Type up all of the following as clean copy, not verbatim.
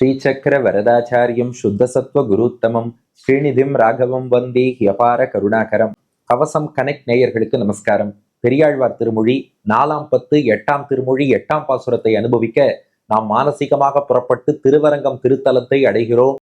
ஸ்ரீசக்கர வரதாச்சாரியம் சுத்தசத்வ குருத்தமம் ஸ்ரீநிதிம் ராகவம் வந்தே ஹியபார கருணாகரம். கவசம் கனெக்ட் நேயர்களுக்கு நமஸ்காரம். பெரியாழ்வார் திருமொழி 4-10 8ஆம் திருமொழி 8ஆம் பாசுரத்தை அனுபவிக்க நாம் மானசீகமாக புறப்பட்டு திருவரங்கம் திருத்தலத்தை அடைகிறோம்.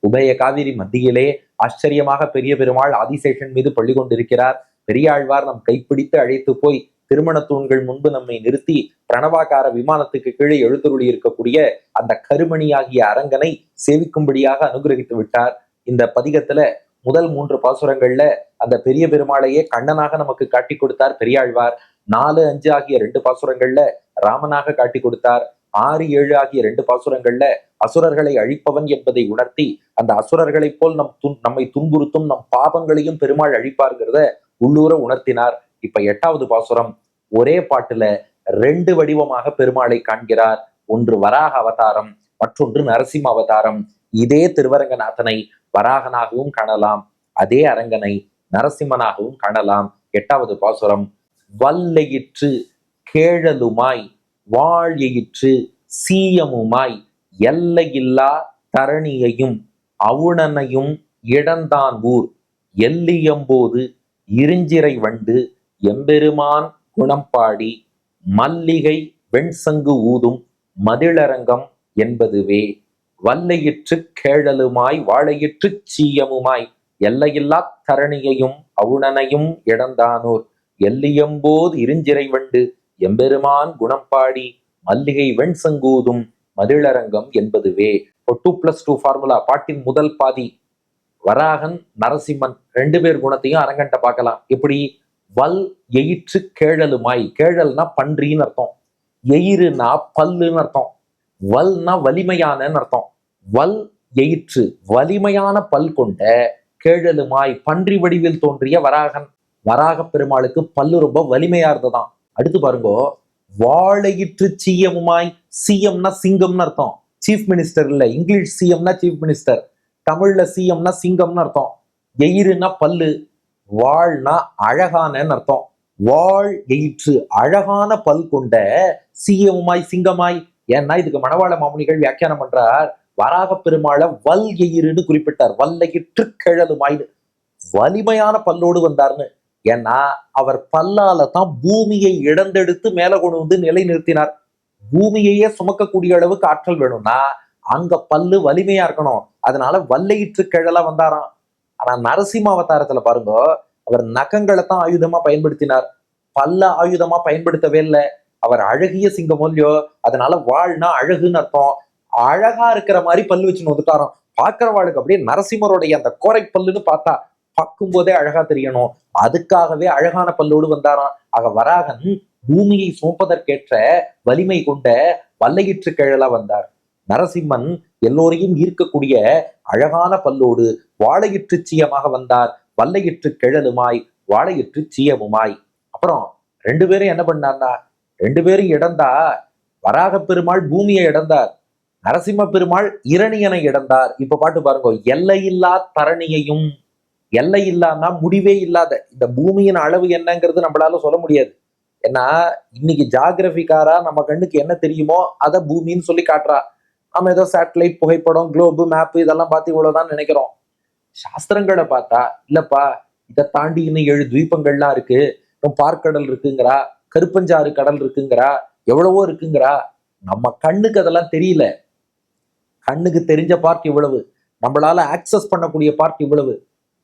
உபய காவிரி மத்தியிலே ஆச்சரியமாக பெரிய பெருமாள் ஆதிசேஷன் மீது பள்ளி கொண்டிருக்கிறார். பெரியாழ்வார் நம் கைப்பிடித்து அழைத்து போய் திருமண தூண்கள் முன்பு நம்மை நிறுத்தி பிரணவாகார விமானத்துக்கு கீழே எழுந்தருளி இருக்கக்கூடிய அந்த கருமணியாகிய அரங்கனை சேவிக்கும்படியாக அனுகிரகித்து விட்டார். இந்த பதிகத்துல முதல் 3 பாசுரங்கள்ல அந்த பெரிய பெருமாளையே கண்ணனாக நமக்கு காட்டி கொடுத்தார் பெரியாழ்வார். 4, 5 ஆகிய 2 பாசுரங்கள்ல ராமனாக காட்டி கொடுத்தார். 6, 7 ஆகிய 2 பாசுரங்கள்ல அசுரர்களை அழிப்பவன் என்பதை உணர்த்தி அந்த அசுரர்களைப் போல் நம்மை துன்புறுத்தும் நம் பாபங்களையும் பெருமாள் அழிப்பார்கிறத உள்ளூர உணர்த்தினார். இப்ப 8வது பாசுரம் ஒரே பாட்டுல 2 வடிவமாக பெருமாளை காண்கிறார். ஒன்று வராக அவதாரம், மற்றொன்று நரசிம்ம அவதாரம். இதே திருவரங்கநாதனை வராகனாகவும் காணலாம், அதே அரங்கனை நரசிம்மனாகவும் காணலாம். 8வது பாசுரம் வல்லையிற்று கேழலுமாய் வாழியிற்று சீயமுமாய் எல்லையில்லா தரணியையும் அவுணனையும் இடந்தான் ஊர் எல்லியம்போது இருஞ்சிறை வண்டு எம்பெருமான் குணம்பாடி மல்லிகை வெண்சங்கு ஊதும் மதிளரங்கம் என்பதுவே. வல்லையிற்று கேழலுமாய் வாழையிற்று சீயமுமாய் எல்லையில்லா தரணியையும் அவுணனையும் இடந்தானூர் எல்லியம்போது இருஞ்சிறை வண்டு எம்பெருமான் குணம்பாடி மல்லிகை வெண்சங்கூதும் மதிளரங்கம் என்பதுவே. 2+2 ஃபார்முலா பாட்டின் முதல் பாதி வராகன் நரசிம்மன் 2 பேர் குணத்தையும் அரங்கன்ட்ட பார்க்கலாம். எப்படி? வல் எயிற்று கேழலுமாய், கேழல்னா பன்றின்னு அர்த்தம், எயிறுனா பல்லுன்னு அர்த்தம், வல்னா வலிமையானன்னு அர்த்தம். வல் எயிற்று வலிமையான பல் கொண்ட கேழலுமாய் பன்றி வடிவில் தோன்றிய வராகன். வராக பெருமாளுக்கு பல்லு ரொம்ப வலிமையா இருந்ததான். அடுத்து பாருங்கோ, வாழையிற்று சீயமுமாய், சிஎம்னா சிங்கம்னு அர்த்தம், சீஃப் மினிஸ்டர் இல்ல. இங்கிலீஷ் சிஎம்னா சீஃப் மினிஸ்டர், தமிழ்ல சிஎம்னா சிங்கம்னு அர்த்தம். எயிறுனா பல்லு, வாழ்னா அழகானன்னு அர்த்தம். வாழ் எயிற்று அழகான பல் கொண்ட சீயமுமாய் சிங்கமாய். ஏன்னா இதுக்கு மணவாள மாமுனிகள் வியாக்கியானம் பண்றார். வராக பெருமாளை வல் எயிறுன்னு குறிப்பிட்டார். வல்லையிற்று கிழலுமாய் வலிமையான பல்லோடு வந்தார்னு. ஏன்னா அவர் பல்லால தான் பூமியை இடந்தெடுத்து மேல கொண்டு வந்து நிலை நிறுத்தினார். பூமியையே சுமக்கக்கூடிய அளவுக்கு ஆற்றல் வேணும்னா அங்க பல்லு வலிமையா இருக்கணும். அதனால வல்லையிற்று கிழலா வந்தாராம். ஆனா நரசிம்ம அவதாரத்துல பாருங்க, அவர் நகங்களை தான் ஆயுதமா பயன்படுத்தினார், பல்ல ஆயுதமா பயன்படுத்தவே இல்லை. அவர் அழகிய சிங்கம் இல்லையோ, அதனால வாழ்னா அழகுன்னு அர்த்தம். அழகா இருக்கிற மாதிரி பல்லு வச்சுன்னு வந்துட்டாராம். பார்க்கிறவாளுக்கு அப்படியே நரசிம்மருடைய அந்த கோரை பல்லுன்னு பார்த்தா பார்க்கும் போதே அழகா தெரியணும். அதுக்காகவே அழகான பல்லோடு வந்தாராம். ஆக வராகன் பூமியை சுமப்பதற்கேற்ற வலிமை கொண்ட வல்லையிற்று கிழலா வந்தார். நரசிம்மன் எல்லோரையும் ஈர்க்கக்கூடிய அழகான பல்லோடு வாழையிற்று சீயமாக வந்தார். வல்லையிற்று கிழலுமாய் வாழையிற்று சீயமுமாய். அப்புறம் 2 பேரும் என்ன பண்ணார்னா, 2 பேரும் இடந்தா. வராக பெருமாள் பூமியை இடந்தார், நரசிம்ம பெருமாள் இரணியனை இடந்தார். இப்ப பாட்டு பாருங்க, எல்லையில்லா தரணியையும். எல்லை இல்லான்னா முடிவே இல்லாத இந்த பூமியின் அளவு என்னங்கிறது நம்மளால சொல்ல முடியாது. ஏன்னா இன்னைக்கு ஜாகிரபிக்காரா நம்ம கண்ணுக்கு என்ன தெரியுமோ அதை பூமின்னு சொல்லி காட்டுறா. நம்ம ஏதோ சேட்டலைட், புகைப்படம், குளோபு, மேப்பு இதெல்லாம் பார்த்து இவ்வளவுதான் நினைக்கிறோம். சாஸ்திரங்களை பார்த்தா இல்லப்பா, இதை தாண்டி இன்னும் 7 துவீபங்கள்லாம் இருக்கு, பார்க்கடல் இருக்குங்கிறா, கருப்பஞ்சாறு கடல் இருக்குங்கிறா, எவ்வளவோ இருக்குங்கிறா. நம்ம கண்ணுக்கு அதெல்லாம் தெரியல. கண்ணுக்கு தெரிஞ்ச பார்ட் இவ்வளவு, நம்மளால ஆக்சஸ் பண்ணக்கூடிய பார்ட் இவ்வளவு.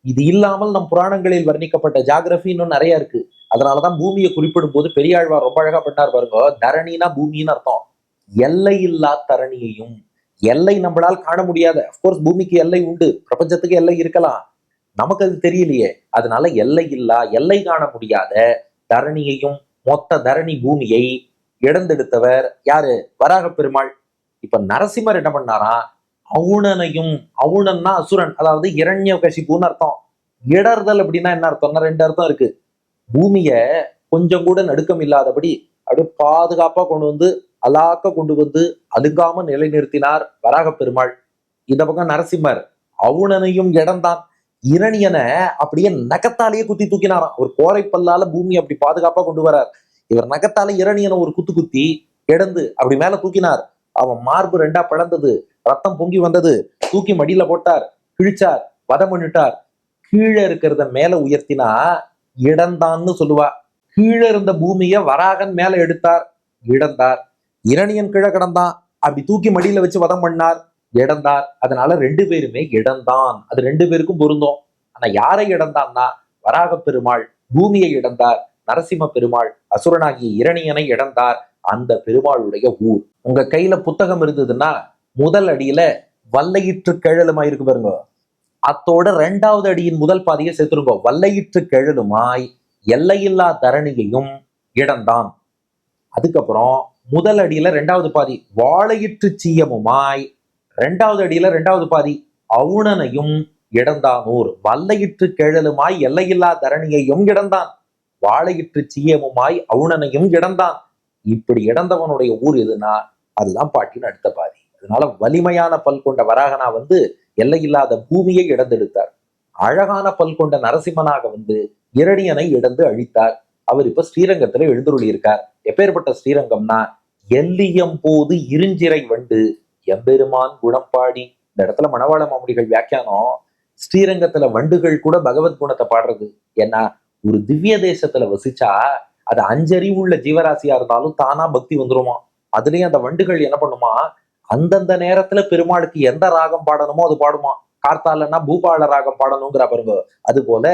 இது இல்லாமல் நம் புராணங்களில் வர்ணிக்கப்பட்ட ஜாகிரபி இன்னும் நிறைய இருக்கு. அதனாலதான் பூமியை குறிப்பிடும் போது பெரியாழ்வார் ரொம்ப அழகா பண்ணார் பாருங்க. தரணினா பூமின்னு அர்த்தம். எல்லை இல்லா தரணியையும், எல்லை நம்மளால் காண முடியாத, அப்கோர்ஸ் பூமிக்கு எல்லை உண்டு, பிரபஞ்சத்துக்கு எல்லை இருக்கலாம், நமக்கு அது தெரியலையே. அதனால எல்லை இல்லா, எல்லை காண முடியாத தரணியையும், மொத்த தரணி பூமியை இடந்தெடுத்தவர் யாரு? வராக பெருமாள். இப்ப நரசிம்மர் என்ன பண்ணாரா, அவுணனையும், அவுணன்னா அசுரன், அதாவது இரண்யகசிப்புன்னு அர்த்தம். இடர்தல் அப்படின்னா என்ன அர்த்தம்னா 2 அர்த்தம் இருக்கு. பூமிய கொஞ்சம் கூட நடுக்கம் இல்லாதபடி அப்படியே பாதுகாப்பா கொண்டு வந்து அலாக்க கொண்டு வந்து அழுங்காம நிலைநிறுத்தினார் வராக பெருமாள். இந்த பக்கம் நரசிம்மர் அவுணனையும் இடந்தான். இரணியனை அப்படியே நகத்தாலேயே குத்தி தூக்கினாராம். ஒரு கோரை பல்லால பூமி அப்படி பாதுகாப்பா கொண்டு வரார். இவர் நகத்தால இரணியனை ஒரு குத்து குத்தி கிடந்து அப்படி மேல தூக்கினார். அவன் மார்பு ரெண்டா பிளந்தது, ரத்தம் பொங்கி வந்தது. தூக்கி மடியில போட்டார், கிழிச்சார், வதம் பண்ணிட்டார். கீழே இருக்கிறத மேல உயர்த்தினா இடந்தான்னு சொல்லுவா. கீழே இருந்த பூமிய வராகன் மேல எடுத்தார், இடந்தார். இரணியன் கீழே கிடந்தான், அப்படி தூக்கி மடியில வச்சு வதம் பண்ணார், இடந்தார். அதனால ரெண்டு பேருமே இடந்தான். அது ரெண்டு பேருக்கும் பொருந்தும். ஆனா யாரை இடந்தான்னா வராக பெருமாள் பூமியை இடந்தார், நரசிம்ம பெருமாள் அசுரனாகிய இரணியனை இடந்தார். அந்த பெருமாளுடைய ஊர். உங்க கையில புத்தகம் இருந்ததுன்னா முதல் அடியில வல்லையிற்று கேழலுமாய் இருக்கு பாருங்க, அத்தோட ரெண்டாவது அடியின் முதல் பாதியை சேர்த்துருங்க. வல்லையிற்று கேழலுமாய் எல்லையில்லா தரணியையும் இடந்தான். அதுக்கப்புறம் முதல் அடியில ரெண்டாவது பாதி வாழையிற்று சீயமுமாய், ரெண்டாவது அடியில ரெண்டாவது பாதி அவுணனையும் இடந்தானூர். வல்லையிற்று கேழலுமாய் எல்லையில்லா தரணியையும் இடந்தான், வாழையிற்று சீயமுமாய் அவுணனையும் இடந்தான். இப்படி இடந்தவனுடைய ஊர் எதுனா அதுதான் பாட்டின் அடுத்த பாதி. அதனால வலிமையான பல் கொண்ட வராகனா எல்லையில்லாத பூமியை இடந்தெடுத்தார். அழகான பல் கொண்ட நரசிம்மனாக இரணியனை இடந்து அழித்தார். அவர் இப்ப ஸ்ரீரங்கத்துல எழுந்தருளி இருக்கார். எப்பேற்பட்ட ஸ்ரீரங்கம்னா எல்லியம் போது இருஞ்சிறை வண்டு எம்பெருமான் குணம்பாடி. இந்த இடத்துல மணவாள மாமுடிகள் வியாக்கியானம், ஸ்ரீரங்கத்துல வண்டுகள் கூட பகவத் குணத்தை பாடுறது. ஏன்னா ஒரு திவ்ய தேசத்துல வசிச்சா அது அஞ்சறிவுள்ள ஜீவராசியா இருந்தாலும் தானா பக்தி வந்துருமா. அதுலயும் அந்த வண்டுகள் என்ன பண்ணுமா, அந்தந்த நேரத்துல பெருமாளுக்கு எந்த ராகம் பாடணுமோ அது பாடுமா. கார்த்தாலன்னா பூபால ராகம் பாடணுங்கிற பாருங்க. அது போல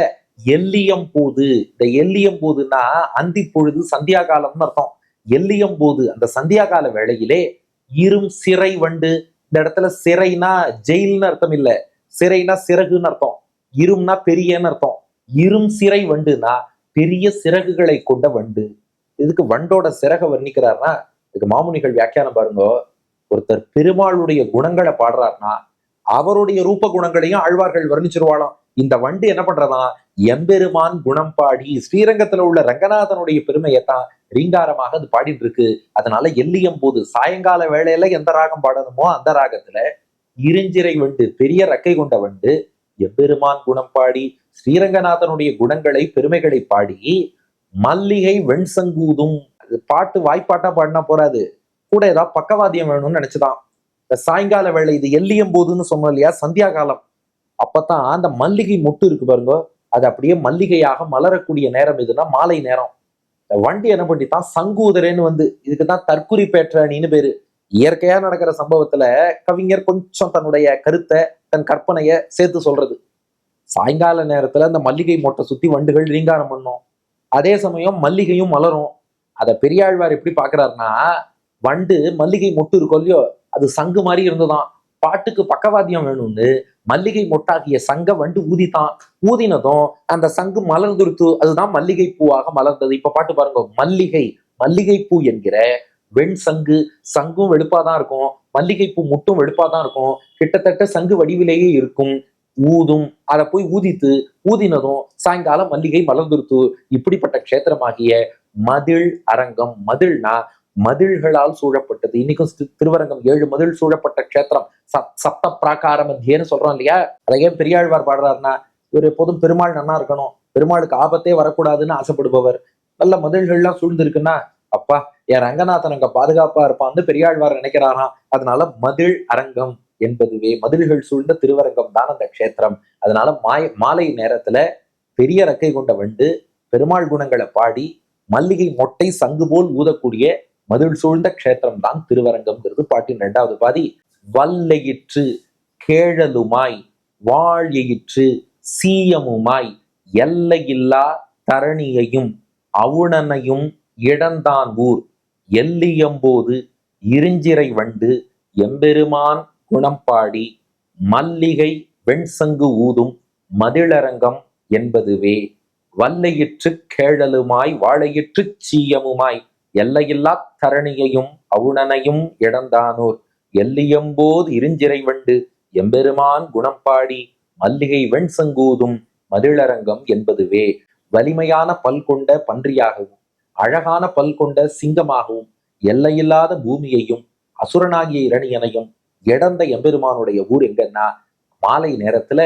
எல்லியம் போது, இந்த எல்லியம் போதுன்னா அந்தி பொழுது சந்தியா காலம்னு அர்த்தம். எல்லியம் போது அந்த சந்தியா கால வேளையிலே இரும் சிறை வண்டு. இந்த இடத்துல சிறைனா ஜெயில்னு அர்த்தம் இல்ல, சிறைனா சிறகுன்னு அர்த்தம். இரும்னா பெரியன்னு அர்த்தம். இரும் சிறை வண்டுனா பெரிய சிறகுகளை கொண்ட வண்டு. இதுக்கு வண்டோட சிறக வர்ணிக்கிறார்னா இதுக்கு மாமுனிகள் வியாக்கியானம் பாருங்க. ஒருத்தர் பெருமாளுடைய குணங்களை பாடுறாருன்னா அவருடைய ரூப குணங்களையும் ஆழ்வார்கள் வர்ணிச்சிருவாளாம். இந்த வண்டு என்ன பண்றதா, எம்பெருமான் குணம் பாடி ஸ்ரீரங்கத்துல உள்ள ரங்கநாதனுடைய பெருமையைத்தான் ரீங்காரமாக அது பாடிட்டு இருக்கு. அதனால எல்லியம் போது சாயங்கால வேளையில எந்த ராகம் பாடணுமோ அந்த ராகத்துல இருஞ்சிறை வண்டு, பெரிய ரக்கை கொண்ட வண்டு எம்பெருமான் குணம் பாடி ஸ்ரீரங்கநாதனுடைய குணங்களை பெருமைகளை பாடி மல்லிகை வெண்சங்கூதும். பாட்டு வாய்ப்பாட்டா பாடினா போறாது, கூட ஏதாவது பக்கவாதியம் வேணும்னு நினைச்சுதான். இந்த சாயங்கால வேலை, இது எல்லியம் போதுன்னு சொன்னோம் இல்லையா, சந்தியா காலம். அப்பதான் அந்த மல்லிகை மொட்டு இருக்கு பாருங்க, அது அப்படியே மல்லிகையாக மலரக்கூடிய நேரம் எதுனா மாலை நேரம். இந்த வண்டி என்ன பண்ணித்தான் சங்கூதரேன்னு இதுக்குதான் தற்குறி பேற்றணின்னு பேரு. இயற்கையா நடக்கிற சம்பவத்துல கவிஞர் கொஞ்சம் தன்னுடைய கருத்தை, தன் கற்பனைய சேர்த்து சொல்றது. சாயங்கால நேரத்துல அந்த மல்லிகை மொட்டை சுத்தி வண்டுகள் ரீங்காரம் பண்ணும். அதே சமயம் மல்லிகையும் மலரும். அத பெரியாழ்வார் எப்படி பாக்குறாருன்னா, வண்டு மல்லிகை மொட்டு இருக்கும் இல்லையோ, அது சங்கு மாதிரி இருந்துதான். பாட்டுக்கு பக்கவாத்தியம் வேணும்னு மல்லிகை மொட்டாகிய சங்க வண்டு ஊதித்தான். ஊதினதும் அந்த சங்கு மலர்ந்துருத்து, அதுதான் மல்லிகை பூவாக மலர்ந்தது. இப்ப பாட்டு பாருங்க, மல்லிகை மல்லிகை பூ என்கிற வெண் சங்கு, சங்கும் வெளுப்பாதான் இருக்கும், மல்லிகை பூ முட்டும் வெளுப்பாதான் இருக்கும், கிட்டத்தட்ட சங்கு வடிவிலேயே இருக்கும். ஊதும், அதை போய் ஊதினதும் சாயங்காலம் மல்லிகை மலர்ந்துருத்து. இப்படிப்பட்ட க்ஷேத்திரமாகிய மதில் அரங்கம். மதில்னா மதில்களால் சூழப்பட்டது. இன்னைக்கும் திருவரங்கம் 7 மதில் சூழப்பட்ட க்ஷேத்திரம். சப்த பிராகார மத்தியன்னு சொல்றோம் இல்லையா. அதையே பெரியாழ்வார் பாடுறாருன்னா, இவர் எப்போதும் பெருமாள் நன்னா இருக்கணும், பெருமாளுக்கு ஆபத்தே வரக்கூடாதுன்னு ஆசைப்படுபவர். நல்ல மதில்கள்லாம் சூழ்ந்து இருக்குன்னா அப்பா என் ரங்கநாதன் அங்க பாதுகாப்பா இருப்பான்னு பெரியாழ்வார் நினைக்கிறாராம். அதனால மதில் அரங்கம் என்பதுவே மதில்கள் சூழ்ந்த திருவரங்கம் தான் அந்த க்ஷேத்திரம். அதனால மாலை நேரத்துல பெரிய ரக்கை கொண்ட வண்டு பெருமாள் குணங்களை பாடி மல்லிகை மொட்டை சங்கு போல் ஊதக்கூடிய மதில் சூழ்ந்த க்ஷேத்திரம் தான் திருவரங்கம்ங்கிறது பாட்டின் 2வது பாதி. வல்லையிற்று கேழலுமாய் வாழியிற்று சீயமுமாய் எல்லையில்லா தரணியையும் அவுணனையும் இடந்தான் ஊர் எல்லியம்போது இருஞ்சிறை வண்டு எம்பெருமான் குணம்பாடி மல்லிகை வெண்சங்கு ஊதும் மதிளரங்கம் என்பதுவே. வல்லையிற்று கேழலுமாய் வாழையிற்று சீயமுமாய் எல்லையில்லா தரணியையும் அவுணனையும் இடந்தானூர் எல்லியம்போது இருஞ்சிறை வண்டு எம்பெருமான் குணம்பாடி மல்லிகை வெண்சங்கூதும் மதிளரங்கம் என்பதுவே. வலிமையான பல் கொண்ட பன்றியாகவும் அழகான பல் கொண்ட சிங்கமாகவும் எல்லையில்லாத பூமியையும் அசுரனாகிய இரணியனையும் இடந்த எம்பெருமானுடைய ஊர் எங்கன்னா மாலை நேரத்துல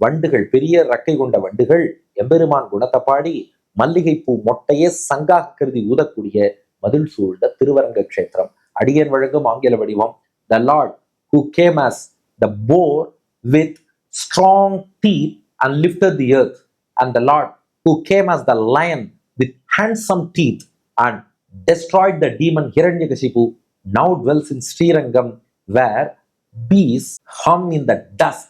வண்டுகள், பெரிய ரக்கை கொண்ட வண்டுகள் எம்பெருமான் குணத்தை பாடி மல்லிகை பூ மொட்டையே சங்காக கருதி ஊதக்கூடிய மதில் சூழ்ந்த திருவரங்க கஷேத்திரம். அடியன் வழங்கும் ஆங்கில வடிவம்: The Lord who came as the boar with strong teeth and lifted the earth, and the Lord who came as the lion with handsome teeth and destroyed the demon Hiranyakashipu now dwells in Srirangam, where bees hum in the dusk,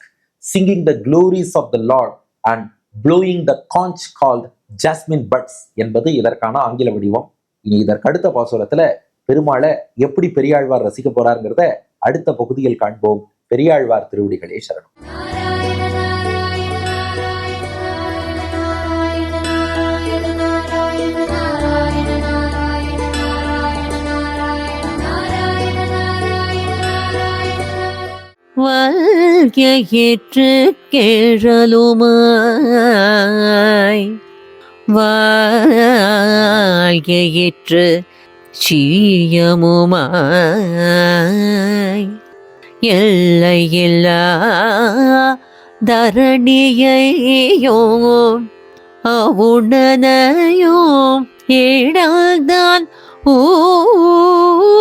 singing the glories of the Lord and blowing the conch called jasmine buds என்பது இதற்கான ஆங்கில வடிவம். இனி இதற்கு அடுத்த பாசுரத்துல பெருமாளை எப்படி பெரியாழ்வார் ரசிக்க போறாருங்கிறத அடுத்த பகுதியில் காண்போம். பெரியாழ்வார் திருவடிகளே சரணம். வாழ்க்கையேற்று கேழலுமாய் வாழ்க்கையேற்று சீயமுமாய் எல்லையில்லா தரணியையும் அவுணனையும் இடல்தான் ஊர்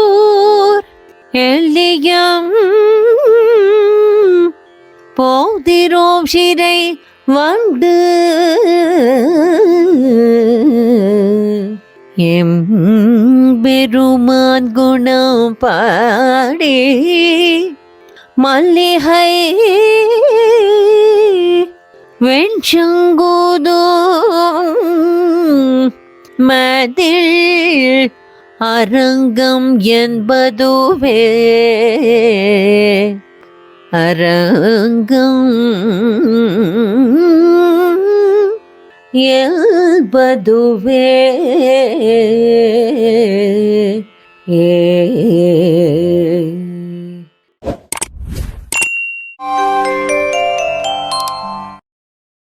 எல்லியம் போதிரோம் சிறை வண்டு எம்பெருமான் குணம் பாடி மல்லிகை வெண்சங்குதும் மதில் அரங்கம் என்பதுவே அரங்கம் என்பதுவே ஏ